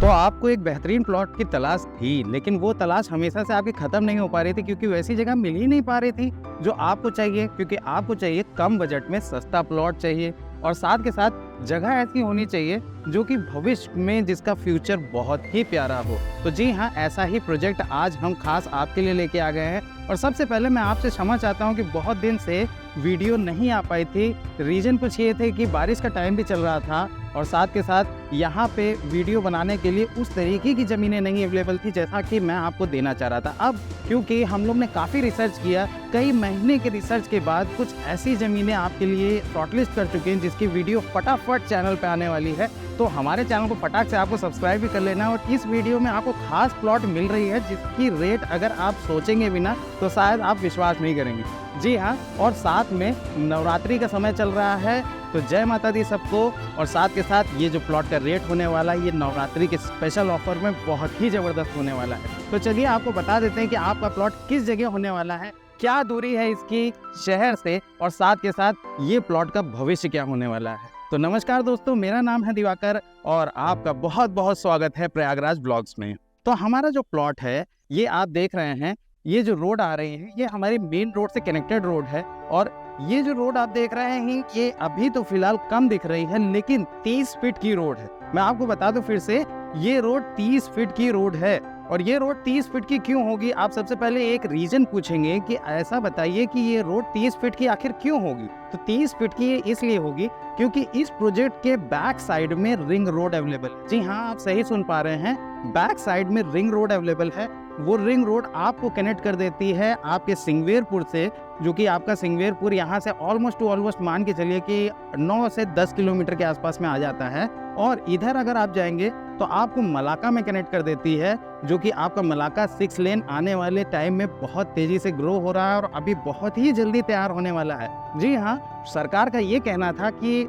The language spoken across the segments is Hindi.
तो आपको एक बेहतरीन प्लॉट की तलाश थी, लेकिन वो तलाश हमेशा से आपकी खत्म नहीं हो पा रही थी क्योंकि वैसी जगह मिल ही नहीं पा रही थी जो आपको चाहिए। क्योंकि आपको चाहिए कम बजट में सस्ता प्लॉट चाहिए और साथ के साथ जगह ऐसी होनी चाहिए जो कि भविष्य में जिसका फ्यूचर बहुत ही प्यारा हो। तो जी हाँ, ऐसा ही प्रोजेक्ट आज हम खास आपके लिए लेके आ गए हैं। और सबसे पहले मैं आपसे क्षमा चाहता हूँ कि बहुत दिन से वीडियो नहीं आ पाई थी। रीज़न कुछ ये थे कि बारिश का टाइम भी चल रहा था और साथ के साथ यहाँ पे वीडियो बनाने के लिए उस तरीके की ज़मीनें नहीं अवेलेबल थी जैसा कि मैं आपको देना चाह रहा था। अब क्योंकि हम लोग ने काफ़ी रिसर्च किया, कई महीने के रिसर्च के बाद कुछ ऐसी ज़मीनें आपके लिए शॉर्टलिस्ट कर चुके हैं जिसकी वीडियो फटाफट चैनल पे आने वाली है। तो हमारे चैनल को फटाक से आपको सब्सक्राइब भी कर लेना है। और इस वीडियो में आपको खास प्लॉट मिल रही है जिसकी रेट अगर आप सोचेंगे भी ना तो शायद आप विश्वास नहीं करेंगे। जी हाँ, और साथ में नवरात्रि का समय चल रहा है तो जय माता दी सबको। और साथ के साथ ये जो प्लॉट का रेट होने वाला है ये नवरात्रि के स्पेशल ऑफर में बहुत ही ज़बरदस्त होने वाला है। तो चलिए आपको बता देते हैं कि आपका प्लॉट किस जगह होने वाला है, क्या दूरी है इसकी शहर से, और साथ के साथ ये प्लॉट का भविष्य क्या होने वाला है। तो नमस्कार दोस्तों, मेरा नाम है दिवाकर और आपका बहुत बहुत स्वागत है प्रयागराज ब्लॉग्स में। तो हमारा जो प्लॉट है ये आप देख रहे हैं, ये जो रोड आ रही है ये हमारी मेन रोड से कनेक्टेड रोड है। और ये जो रोड आप देख रहे हैं ये अभी तो फिलहाल कम दिख रही है लेकिन 30 फीट की रोड है। मैं आपको बता दूं फिर से, ये रोड 30 फीट की रोड है। और ये रोड 30 फीट की क्यों होगी, आप सबसे पहले एक रीजन पूछेंगे कि ऐसा बताइए कि ये रोड 30 फीट की आखिर क्यों होगी। तो 30 फीट की ये इसलिए होगी क्योंकि इस प्रोजेक्ट के बैक साइड में रिंग रोड अवेलेबल है। जी हाँ, आप सही सुन पा रहे हैं, बैक साइड में रिंग रोड अवेलेबल है। वो रिंग रोड आपको कनेक्ट कर देती है आपके सिंगवेरपुर से, जो कि आपका सिंगवेरपुर यहाँ से ऑलमोस्ट मान के चलिए कि 9 से 10 किलोमीटर के आसपास में आ जाता है। और इधर अगर आप जाएंगे तो आपको मलाका में कनेक्ट कर देती है, जो कि आपका मलाका 6 लेन आने वाले टाइम में बहुत तेजी से ग्रो हो रहा है और अभी बहुत ही जल्दी तैयार होने वाला है। जी हाँ, सरकार का ये कहना था कि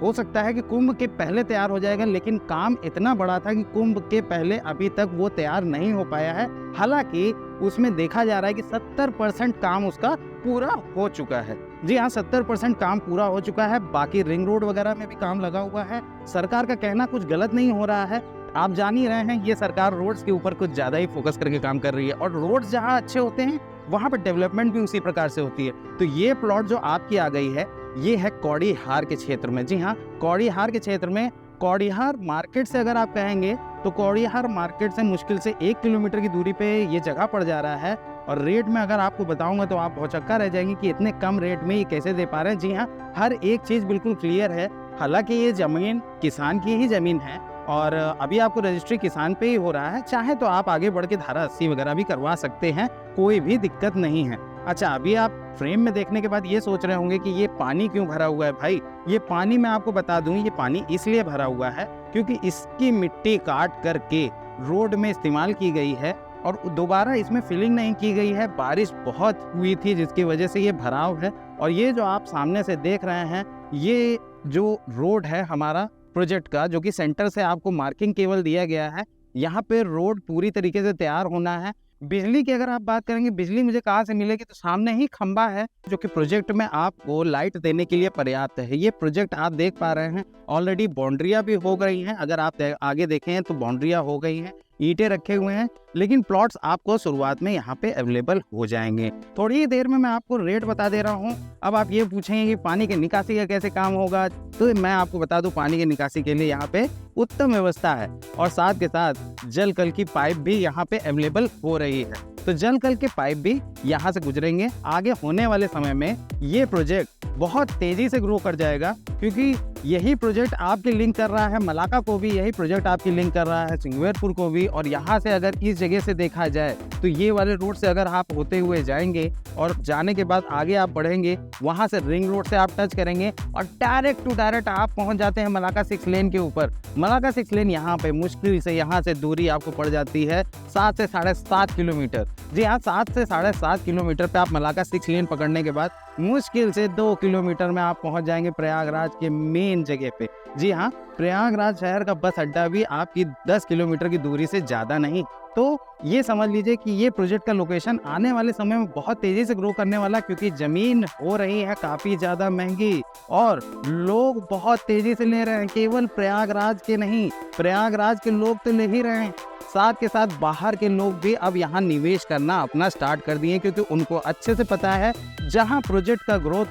हो सकता है कि कुंभ के पहले तैयार हो जाएगा, लेकिन काम इतना बड़ा था कि कुंभ के पहले अभी तक वो तैयार नहीं हो पाया है। हालांकि उसमें देखा जा रहा है कि 70% काम उसका पूरा हो चुका है। जी हाँ, 70% काम पूरा हो चुका है। बाकी रिंग रोड वगैरह में भी काम लगा हुआ है। सरकार का कहना कुछ गलत नहीं हो रहा है। आप जान ही रहे हैं ये सरकार रोड्स के ऊपर कुछ ज़्यादा ही फोकस करके काम कर रही है और रोड्स जहाँ अच्छे होते हैं वहाँ पर डेवलपमेंट भी उसी प्रकार से होती है। तो ये प्लॉट जो आपकी आ गई है ये है कौड़ीहार के क्षेत्र में। जी हाँ, कौड़ीहार के क्षेत्र में, कौड़ीहार मार्केट से अगर आप कहेंगे तो कौड़ीहार मार्केट से मुश्किल से 1 किलोमीटर की दूरी पे ये जगह पड़ जा रहा है। और रेट में अगर आपको बताऊंगा तो आप भौचक्का रह जाएंगे कि इतने कम रेट में ये कैसे दे पा रहे हैं। जी हाँ, हर एक चीज़ बिल्कुल क्लियर है। हालांकि ये ज़मीन किसान की ही ज़मीन है और अभी आपको रजिस्ट्री किसान पे ही हो रहा है। चाहे तो आप आगे बढ़ के धारा 80 वगैरह भी करवा सकते हैं, कोई भी दिक्कत नहीं है। अच्छा, अभी आप फ्रेम में देखने के बाद ये सोच रहे होंगे कि ये पानी क्यों भरा हुआ है। भाई, ये पानी मैं आपको बता दूं, ये पानी इसलिए भरा हुआ है क्योंकि इसकी मिट्टी काट करके रोड में इस्तेमाल की गई है और दोबारा इसमें फिलिंग नहीं की गई है। बारिश बहुत हुई थी जिसकी वजह से ये भराव है। और ये जो आप सामने से देख रहे हैं ये जो रोड है हमारा प्रोजेक्ट का, जो कि सेंटर से आपको मार्किंग केवल दिया गया है, यहाँ पे रोड पूरी तरीके से तैयार होना है। बिजली की अगर आप बात करेंगे, बिजली मुझे कहाँ से मिलेगी, तो सामने ही खंबा है जो कि प्रोजेक्ट में आपको लाइट देने के लिए पर्याप्त है। ये प्रोजेक्ट आप देख पा रहे हैं ऑलरेडी बाउंड्रियाँ भी हो गई हैं। अगर आप आगे देखें तो बाउंड्रियाँ हो गई हैं, ईंटें रखे हुए हैं, लेकिन प्लॉट्स आपको शुरुआत में यहाँ पे अवेलेबल हो जाएंगे। थोड़ी ही देर में मैं आपको रेट बता दे रहा हूँ। अब आप ये पूछेंगे कि पानी की निकासी का कैसे काम होगा, तो मैं आपको बता दूं पानी की निकासी के लिए यहाँ पे उत्तम व्यवस्था है और साथ के साथ जल कल की पाइप भी यहाँ पे अवेलेबल हो रही है। तो जल कल के पाइप भी यहाँ से गुजरेंगे। आगे होने वाले समय में ये प्रोजेक्ट बहुत तेजी से ग्रो कर जाएगा क्योंकि यही प्रोजेक्ट आपकी लिंक कर रहा है मलाका को भी, यही प्रोजेक्ट आपकी लिंक कर रहा है सिंगवेरपुर को भी। और यहाँ से अगर इस जगह से देखा जाए तो ये वाले रोड से अगर आप होते हुए जाएंगे और जाने के बाद आगे आप बढ़ेंगे, वहाँ से रिंग रोड से आप टच करेंगे और डायरेक्ट टू डायरेक्ट आप पहुँच जाते हैं मलाका 6 लेन के ऊपर। मलाका 6 लेन यहाँ पे मुश्किल से यहाँ से दूरी आपको पड़ जाती है 7 से 7.5 किलोमीटर। जी हाँ, 7 से 7.5 किलोमीटर पे आप मलाका 6 लेन पकड़ने के बाद मुश्किल से 2 किलोमीटर में आप पहुंच जाएंगे प्रयागराज के मेन जगह पे। जी हाँ, प्रयागराज शहर का बस अड्डा भी आपकी 10 किलोमीटर की दूरी से ज़्यादा नहीं। तो ये समझ लीजिए कि ये प्रोजेक्ट का लोकेशन आने वाले समय में बहुत तेजी से ग्रो करने वाला, क्योंकि जमीन हो रही है काफी ज्यादा महंगी और लोग बहुत तेजी से ले रहे हैं। केवल प्रयागराज के नहीं, प्रयागराज के लोग तो ले ही रहे हैं, साथ के साथ बाहर के लोग भी अब यहाँ निवेश करना अपना स्टार्ट कर दिए, क्योंकि उनको अच्छे से पता है जहाँ प्रोजेक्ट का ग्रोथ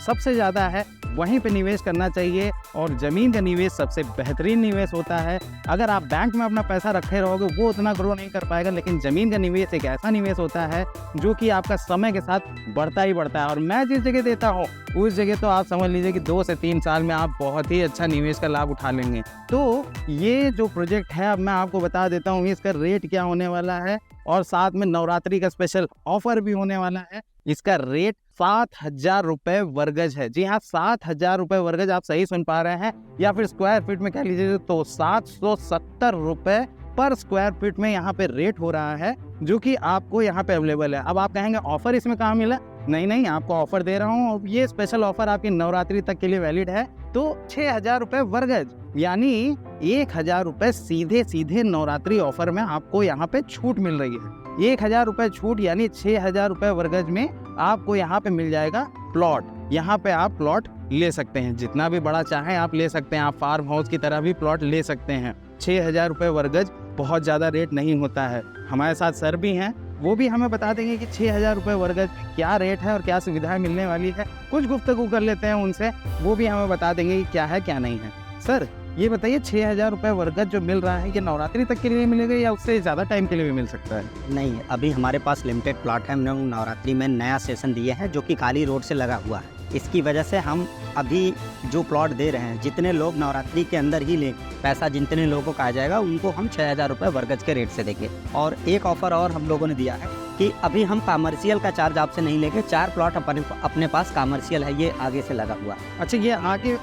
सबसे ज़्यादा है वहीं पे निवेश करना चाहिए। और ज़मीन का निवेश सबसे बेहतरीन निवेश होता है। अगर आप बैंक में अपना पैसा रखे रहोगे वो उतना ग्रो नहीं कर पाएगा, लेकिन ज़मीन का निवेश एक ऐसा निवेश होता है जो कि आपका समय के साथ बढ़ता ही बढ़ता है। और मैं जिस जगह देता हूँ उस जगह तो आप समझ लीजिए कि 2 से 3 साल में आप बहुत ही अच्छा निवेश का लाभ उठा लेंगे। तो ये जो प्रोजेक्ट है अब मैं आपको बता देता हूँ इसका रेट क्या होने वाला है, और साथ में नवरात्रि का स्पेशल ऑफर भी होने वाला है। इसका रेट 7,000 रुपये वर्गज है। जी हाँ, 7,000 रुपये वर्गज, आप सही सुन पा रहे हैं, या फिर स्क्वायर फीट में कह लीजिए तो 770 रुपये पर स्क्वायर फीट में यहाँ पे रेट हो रहा है, जो कि आपको यहाँ पे अवेलेबल है। अब आप कहेंगे ऑफर इसमें कहाँ मिला? नहीं, आपको ऑफर दे रहा हूँ, और ये स्पेशल ऑफर आपकी नवरात्रि तक के लिए वैलिड है। तो 6,000 रुपये वर्गज यानी 1,000 रुपये सीधे सीधे नवरात्रि ऑफर में आपको यहाँ पे छूट मिल रही है। 1,000 रुपये छूट यानी 6,000 रुपये वर्गज में आपको यहाँ पे मिल जाएगा प्लॉट। यहाँ पे आप प्लॉट ले सकते हैं, जितना भी बड़ा चाहें आप ले सकते हैं। आप फार्म हाउस की तरह भी प्लॉट ले सकते हैं। 6,000 रुपये वर्गज बहुत ज़्यादा रेट नहीं होता है। हमारे साथ सर भी हैं, वो भी हमें बता देंगे कि 6,000 रुपये वर्गज क्या रेट है और क्या सुविधाएं मिलने वाली है। कुछ गुफ्तगू कर लेते हैं उनसे, वो भी हमें बता देंगे कि क्या है क्या नहीं है। सर ये बताइए 6,000 रुपये वर्गज जो मिल रहा है ये नवरात्रि तक के लिए मिलेगा या उससे ज़्यादा टाइम के लिए भी मिल सकता है? नहीं, अभी हमारे पास लिमिटेड प्लॉट है। हमने नवरात्रि में नया सेशन दिए हैं जो कि काली रोड से लगा हुआ है। इसकी वजह से हम अभी जो प्लॉट दे रहे हैं, जितने लोग नवरात्रि के अंदर ही लें, पैसा जितने लोगों को कहा जाएगा उनको हम 6,000 रुपये वर्गज के रेट से देंगे। और एक ऑफर और हम लोगों ने दिया है कि अभी हम कमर्शियल का चार्ज आपसे नहीं लेंगे। 4 प्लॉट अपने पास कमर्शियल है, ये आगे से लगा हुआ है। अच्छा, ये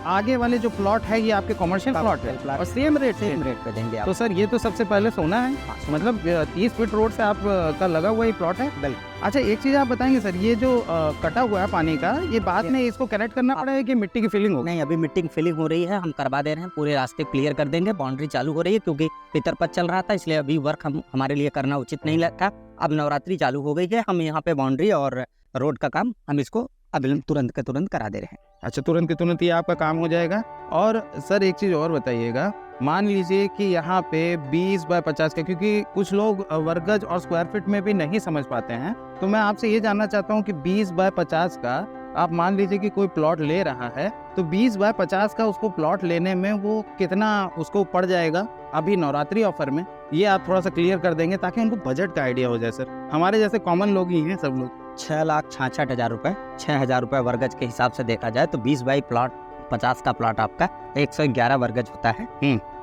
आगे वाले जो प्लॉट है ये आपके कमर्शियल प्लॉट है और सेम रेट पे देंगे आप। तो सर ये तो सबसे पहले सोना है। मतलब 30 फीट रोड से आप का लगा हुआ ये प्लॉट है। बिल्कुल। अच्छा, एक चीज़ आप बताएंगे सर, ये जो कटा हुआ है पानी का, ये बाद में इसको कनेक्ट करना पड़ेगा कि मिट्टी की फिलिंग हो? नहीं, अभी मिट्टी की फिलिंग हो रही है, हम करवा दे रहे हैं, पूरे रास्ते क्लियर कर देंगे। बाउंड्री चालू हो रही है क्योंकि पितरपत चल रहा था, इसलिए अभी वर्क हमारे लिए करना उचित नहीं लगता। अब नवरात्रि चालू हो गई है, हम यहाँ पे बाउंड्री और रोड का काम हम इसको अभी तुरंत के तुरंत करा दे रहे हैं। अच्छा, तुरंत के तुरंत ये आपका काम हो जाएगा। और सर एक चीज़ और बताइएगा, मान लीजिए कि यहाँ पे 20 बाय 50 का, क्योंकि कुछ लोग वर्गज और स्क्वायर फीट में भी नहीं समझ पाते हैं, तो मैं आपसे ये जानना चाहता हूँ कि 20 बाय 50 का आप मान लीजिए कि कोई प्लॉट ले रहा है, तो 20 बाय 50 का उसको प्लॉट लेने में वो कितना उसको पड़ जाएगा अभी नवरात्रि ऑफर में? ये आप थोड़ा सा क्लियर कर देंगे ताकि उनको बजट का आइडिया हो जाए। सर हमारे जैसे कॉमन लोग ही हैं सब लोग। 6,66,000 रुपये, 6,000 रुपये वर्गज के हिसाब से देखा जाए तो 20 बाई प्लॉट 50 का प्लॉट आपका 111 वर्गज होता है।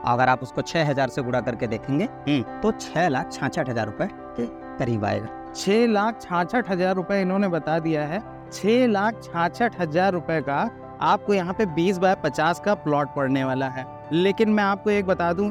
अगर आप उसको 6,000 से गुणा करके देखेंगे तो 6,66,000 रुपये के करीब आएगा। 6,66,000 रुपये इन्होंने बता दिया है। 6,66,000 रुपये का आपको यहाँ पे 20 बाय 50 का प्लॉट पड़ने वाला है। लेकिन मैं आपको एक बता दूं,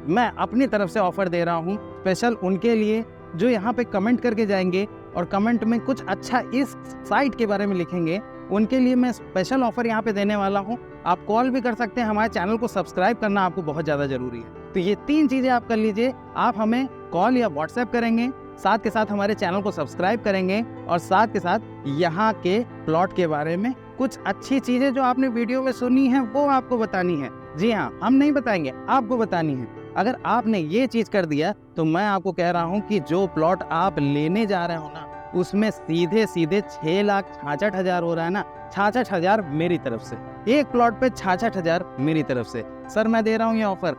मैं अपनी तरफ से ऑफर दे रहा हूँ स्पेशल उनके लिए जो यहाँ पे कमेंट करके जाएंगे और कमेंट में कुछ अच्छा इस साइट के बारे में लिखेंगे। उनके लिए मैं स्पेशल ऑफर यहाँ पे देने वाला हूँ। आप कॉल भी कर सकते हैं, हमारे चैनल को सब्सक्राइब करना आपको बहुत ज़्यादा ज़रूरी है। तो ये 3 चीज़ें आप कर लीजिए। आप हमें कॉल या व्हाट्सएप करेंगे, साथ के साथ हमारे चैनल को सब्सक्राइब करेंगे, और साथ के साथ यहाँ के प्लॉट के बारे में कुछ अच्छी चीज़ें जो आपने वीडियो में सुनी है वो आपको बतानी है। जी हाँ, हम नहीं बताएंगे, आपको बतानी है। अगर आपने ये चीज़ कर दिया तो मैं आपको कह रहा हूँ कि जो प्लॉट आप लेने जा रहे हो ना, उसमें सीधे सीधे 6,66,000 हो रहा है ना। 66,000 मेरी तरफ से, एक प्लॉट पे 66,000 मेरी तरफ से। सर मैं दे रहा हूँ ये ऑफर,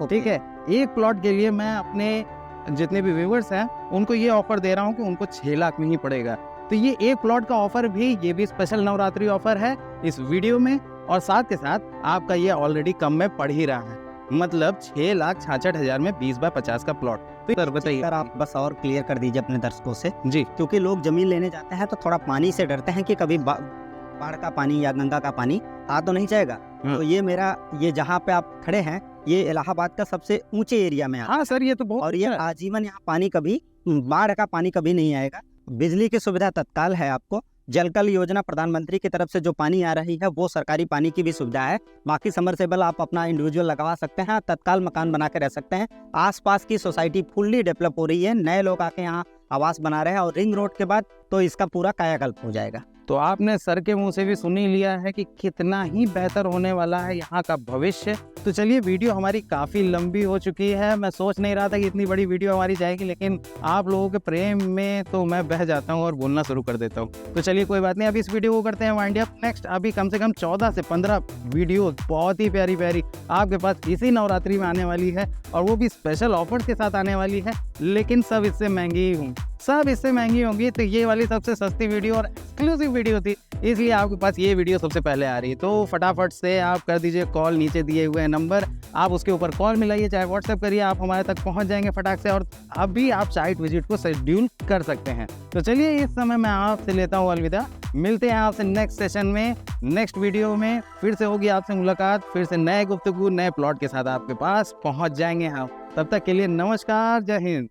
ठीक है? एक प्लॉट के लिए मैं अपने जितने भी व्यूवर्स हैं उनको ये ऑफर दे रहा हूँ कि उनको 6 लाख में ही पड़ेगा। तो ये एक प्लॉट का ऑफर भी, ये भी स्पेशल नवरात्रि ऑफर है इस वीडियो में, और साथ के साथ आपका ये ऑलरेडी कम में पड़ ही रहा है। मतलब 6,66,000 में 20 बाय 50 का प्लॉट। तो सर बताइए। सर आप बस और क्लियर कर दीजिए अपने दर्शकों से जी, क्योंकि लोग जमीन लेने जाते हैं तो थोड़ा पानी से डरते हैं कि कभी बाढ़ का पानी या गंगा का पानी आ तो नहीं जाएगा। तो ये जहाँ पे आप खड़े हैं ये इलाहाबाद का सबसे ऊंचे एरिया में है। हाँ सर, ये तो बहुत, और ये आजीवन यहाँ पानी कभी बाढ़ का पानी कभी नहीं आएगा। बिजली की सुविधा तत्काल है आपको, जल कल योजना प्रधानमंत्री की तरफ से जो पानी आ रही है वो सरकारी पानी की भी सुविधा है। बाकी समरसेबल आप अपना इंडिविजुअल लगवा सकते हैं, तत्काल मकान बना के रह सकते हैं। आसपास की सोसाइटी फुल्ली डेवलप हो रही है, नए लोग आके यहाँ आवास बना रहे हैं और रिंग रोड के बाद तो इसका पूरा कायाकल्प हो जाएगा। तो आपने सर के मुंह से भी सुन ही लिया है कि कितना ही बेहतर होने वाला है यहाँ का भविष्य। तो चलिए, वीडियो हमारी काफ़ी लंबी हो चुकी है। मैं सोच नहीं रहा था कि इतनी बड़ी वीडियो हमारी जाएगी, लेकिन आप लोगों के प्रेम में तो मैं बह जाता हूँ और बोलना शुरू कर देता हूँ। तो चलिए, कोई बात नहीं, अभी इस वीडियो को करते हैं वाइंड अप। नेक्स्ट अभी कम से कम 14 से 15 वीडियो बहुत ही प्यारी प्यारी आपके पास इसी नवरात्रि में आने वाली है, और वो भी स्पेशल ऑफर के साथ आने वाली है। लेकिन सब इससे महंगी ही सब इससे महंगी होंगी। तो ये वाली सबसे सस्ती वीडियो और एक्सक्लूसिव वीडियो थी, इसलिए आपके पास ये वीडियो सबसे पहले आ रही है। तो फटाफट से आप कर दीजिए कॉल, नीचे दिए हुए नंबर, आप उसके ऊपर कॉल मिलाइए, चाहे व्हाट्सएप करिए, आप हमारे तक पहुंच जाएंगे फटाक से। और अभी आप साइट विजिट को शेड्यूल कर सकते हैं। तो चलिए, इस समय मैं आपसे लेता हूँ अलविदा। मिलते हैं आपसे नेक्स्ट सेशन में, नेक्स्ट वीडियो में फिर से होगी आपसे मुलाकात, फिर से नए गुफ्तगू, नए प्लॉट के साथ आपके पास पहुंच जाएंगे हम। तब तक के लिए नमस्कार, जय हिंद।